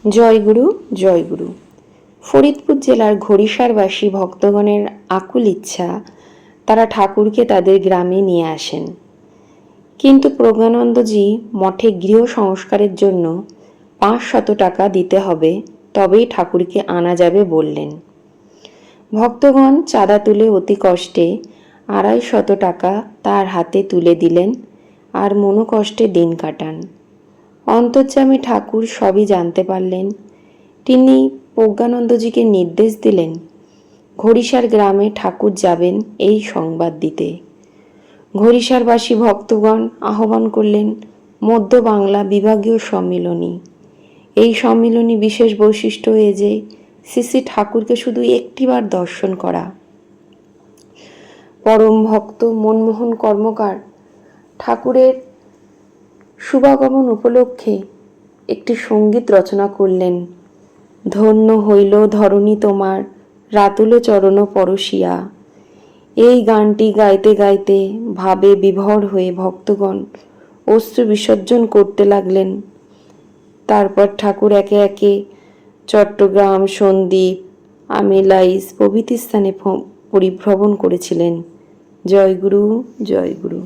জয়গুরু জয়গুরু। ফরিদপুর জেলার ঘড়িসারবাসী ভক্তগণের আকুল ইচ্ছা তারা ঠাকুরকে তাদের গ্রামে নিয়ে আসেন, কিন্তু প্রজ্ঞানন্দজি মঠে গৃহ সংস্কারের জন্য 500 টাকা দিতে হবে, তবেই ঠাকুরকে আনা যাবে বললেন। ভক্তগণ চাঁদা তুলে অতি কষ্টে 250 টাকা তার হাতে তুলে দিলেন আর মনোকষ্টে দিন কাটান। অন্তর্যামী ঠাকুর সবই জানতে পারলেন। তিনি প্রজ্ঞানন্দজিকে নির্দেশ দিলেন ঘড়িসার গ্রামে ঠাকুর যাবেন এই সংবাদ দিতে। ঘড়িসারবাসী ভক্তগণ আহ্বান করলেন মধ্য বাংলা বিভাগীয় সম্মিলনী। এই সম্মিলনী বিশেষ বৈশিষ্ট্য এ যে শ্রী ঠাকুরকে শুধু একটিবার দর্শন করা। পরম ভক্ত মনমোহন কর্মকার ঠাকুরের শুভাগমন উপলক্ষে একটি সঙ্গীত রচনা করলেন। ধন্য হইল ধরণী তোমার রাতুল চরণ পরশিয়া। এই গানটি গাইতে গাইতে ভাবে বিভোর হয়ে ভক্তগণ অশ্রু বিসর্জন করতে লাগলেন। তারপর ঠাকুর একে একে চট্টগ্রাম, সন্দ্বীপ, আমেলাইস প্রভৃতি স্থানে পরিভ্রমণ করেছিলেন। জয়গুরু জয়গুরু।